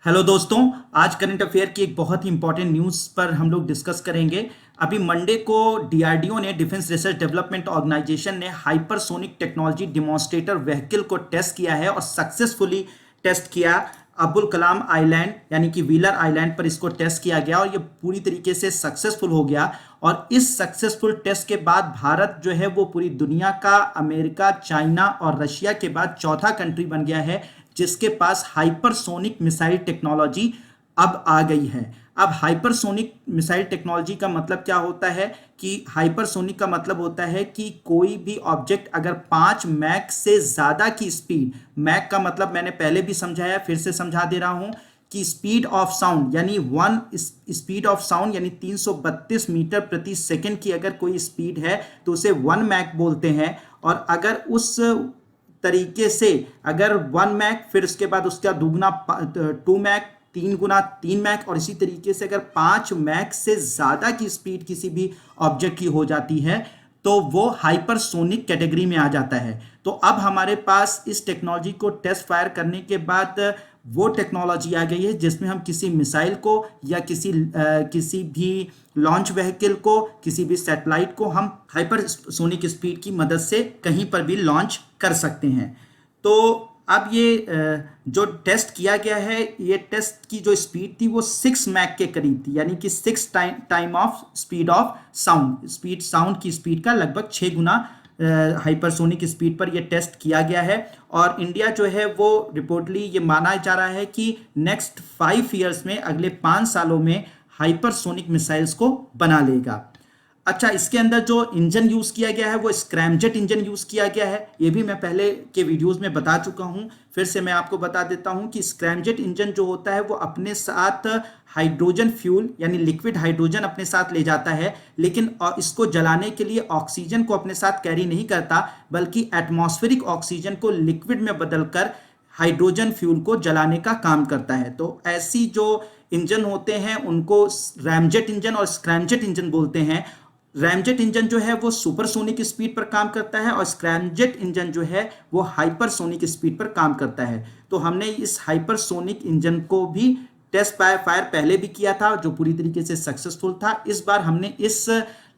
Hello दोस्तों। आज current affair की एक बहुत ही इंपॉर्टेंट न्यूज़ पर हम लोग डिस्कस करेंगे। अभी मंडे को डीआरडीओ ने, डिफेंस रिसर्च डेवलपमेंट ऑर्गेनाइजेशन ने, हाइपरसोनिक टेक्नोलॉजी डिमॉन्स्ट्रेटर व्हीकल को टेस्ट किया है और सक्सेसफुली टेस्ट किया। अब्दुल कलाम आइलैंड यानी कि व्हीलर आइलैंड पर इसको टेस्ट किया गया और ये पूरी तरीके से सक्सेसफुल हो गया। और इस सक्सेसफुल टेस्ट के बाद भारत जो है वो पूरी दुनिया का अमेरिका, चाइना और रशिया के बाद चौथा कंट्री बन गया है जिसके पास हाइपरसोनिक मिसाइल टेक्नोलॉजी अब आ गई है। अब हाइपरसोनिक मिसाइल टेक्नोलॉजी का मतलब क्या होता है कि हाइपरसोनिक का मतलब होता है कि कोई भी ऑब्जेक्ट अगर 5 मैक से ज्यादा की स्पीड, मैक का मतलब मैंने पहले भी समझाया, फिर से समझा दे रहा हूं कि स्पीड ऑफ साउंड यानी वन स्पीड ऑफ साउंड यानी 332 मीटर प्रति सेकंड की अगर कोई स्पीड है तो उसे 1 मैक बोलते हैं। और अगर उस तरीके से अगर 1 मैक, फिर उसके बाद उसका दुगना 2 मैक, 3 गुना 3 मैक, और इसी तरीके से अगर 5 मैक से ज्यादा की स्पीड किसी भी ऑब्जेक्ट की हो जाती है तो वो हाइपरसोनिक कैटेगरी में आ जाता है। तो अब हमारे पास इस टेक्नोलॉजी को टेस्ट फायर करने के बाद वो टेक्नोलॉजी आ गई है जिसमें हम किसी मिसाइल को या किसी भी लॉन्च व्हीकल को, किसी भी सैटेलाइट को हम हाइपरसोनिक स्पीड की मदद से कहीं पर भी लॉन्च कर सकते हैं। तो अब ये जो टेस्ट किया गया है, ये टेस्ट की जो स्पीड थी वो 6 मैक के करीब थी, यानी कि 6 time of speed of sound, sound की स्पीड का लगभग 6 गुना हाइपरसोनिक स्पीड पर यह टेस्ट किया गया है। और इंडिया जो है वो रिपोर्टली ये माना जा रहा है कि नेक्स्ट 5 ईयर्स में, अगले 5 सालों में हाइपरसोनिक मिसाइल्स को बना लेगा। अच्छा, इसके अंदर जो इंजन यूज किया गया है वो स्क्रैमजेट इंजन यूज किया गया है। ये भी मैं पहले के वीडियोस में बता चुका हूं, फिर से मैं आपको बता देता हूं कि स्क्रैमजेट इंजन जो होता है वो अपने साथ हाइड्रोजन फ्यूल यानी लिक्विड हाइड्रोजन अपने साथ ले जाता है, लेकिन इसको जलाने के लिए ऑक्सीजन को अपने साथ कैरी नहीं करता, बल्कि एटमॉस्फेरिक ऑक्सीजन को लिक्विड में बदलकर हाइड्रोजन फ्यूल को जलाने का काम करता है। तो ऐसी जो इंजन होते हैं उनको रैमजेट इंजन और स्क्रैमजेट इंजन बोलते हैं। रैमजेट इंजन जो है वो सुपरसोनिक स्पीड पर काम करता है और स्क्रैमजेट इंजन जो है वो हाइपरसोनिक स्पीड पर काम करता है। तो हमने इस हाइपरसोनिक इंजन को भी टेस्ट फायर पहले भी किया था जो पूरी तरीके से सक्सेसफुल था। इस बार हमने इस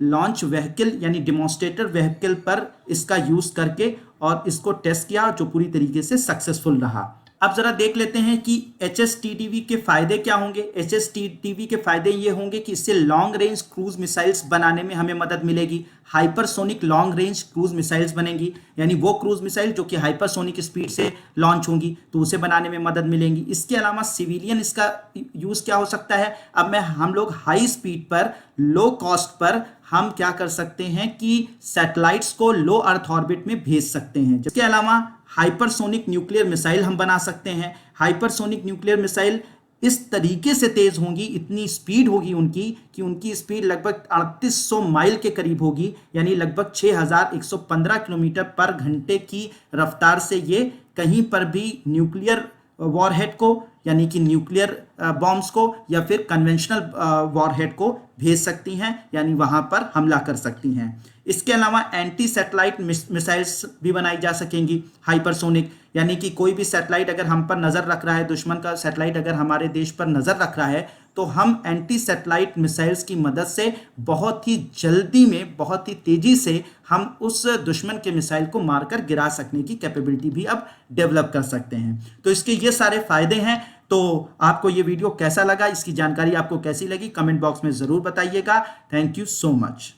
लॉन्च व्हीकल यानी डिमॉन्स्ट्रेटर व्हीकल पर इसका यूज करके और इसको टेस्ट किया जो पूरी तरीके से सक्सेसफुल रहा। अब जरा देख लेते हैं कि HSTDV के फायदे क्या होंगे। HSTDV के फायदे ये होंगे कि इससे लॉन्ग रेंज क्रूज मिसाइल्स बनाने में हमें मदद मिलेगी। Hypersonic long range cruise missiles बनेंगी, यानी वो क्रूज मिसाइल जो कि हाइपरसोनिक स्पीड से लॉन्च होंगी तो उसे बनाने में मदद मिलेगी। इसके अलावा सिविलियन इसका यूज क्या हो सकता है। अब हम लोग हाई स्पीड पर, लो कॉस्ट पर हम क्या कर सकते हैं कि सैटेलाइट्स को लो अर्थ ऑर्बिट में भेज सकते हैं। इसके अलावा हाइपरसोनिक न्यूक्लियर मिसाइल हम बना सकते हैं। हाइपरसोनिक न्यूक्लियर मिसाइल इस तरीके से तेज होंगी, इतनी स्पीड होगी उनकी कि उनकी स्पीड लगभग 3800 माइल के करीब होगी, यानी लगभग 6115 किलोमीटर पर घंटे की रफ्तार से ये कहीं पर भी न्यूक्लियर वॉरहेड को यानी कि न्यूक्लियर बॉम्ब्स को या फिर कन्वेंशनल वॉरहेड को भेज सकती हैं, यानी वहां पर हमला कर सकती हैं। इसके अलावा एंटी सैटेलाइट मिसाइल्स भी बनाई जा सकेंगी हाइपरसोनिक, यानी कि कोई भी सैटेलाइट अगर हम पर नजर रख रहा है, दुश्मन का सैटेलाइट अगर हमारे देश पर नजर रख रहा है तो हम एंटी सैटेलाइट मिसाइल्स की मदद से बहुत ही जल्दी में, बहुत ही तेजी से हम उस दुश्मन के मिसाइल को मारकर गिरा सकने की कैपेबिलिटी भी अब डेवलप कर सकते हैं। तो इसके ये सारे फायदे हैं। तो आपको ये वीडियो कैसा लगा, इसकी जानकारी आपको कैसी लगी, कमेंट बॉक्स में जरूर बताइएगा। Thank you so much.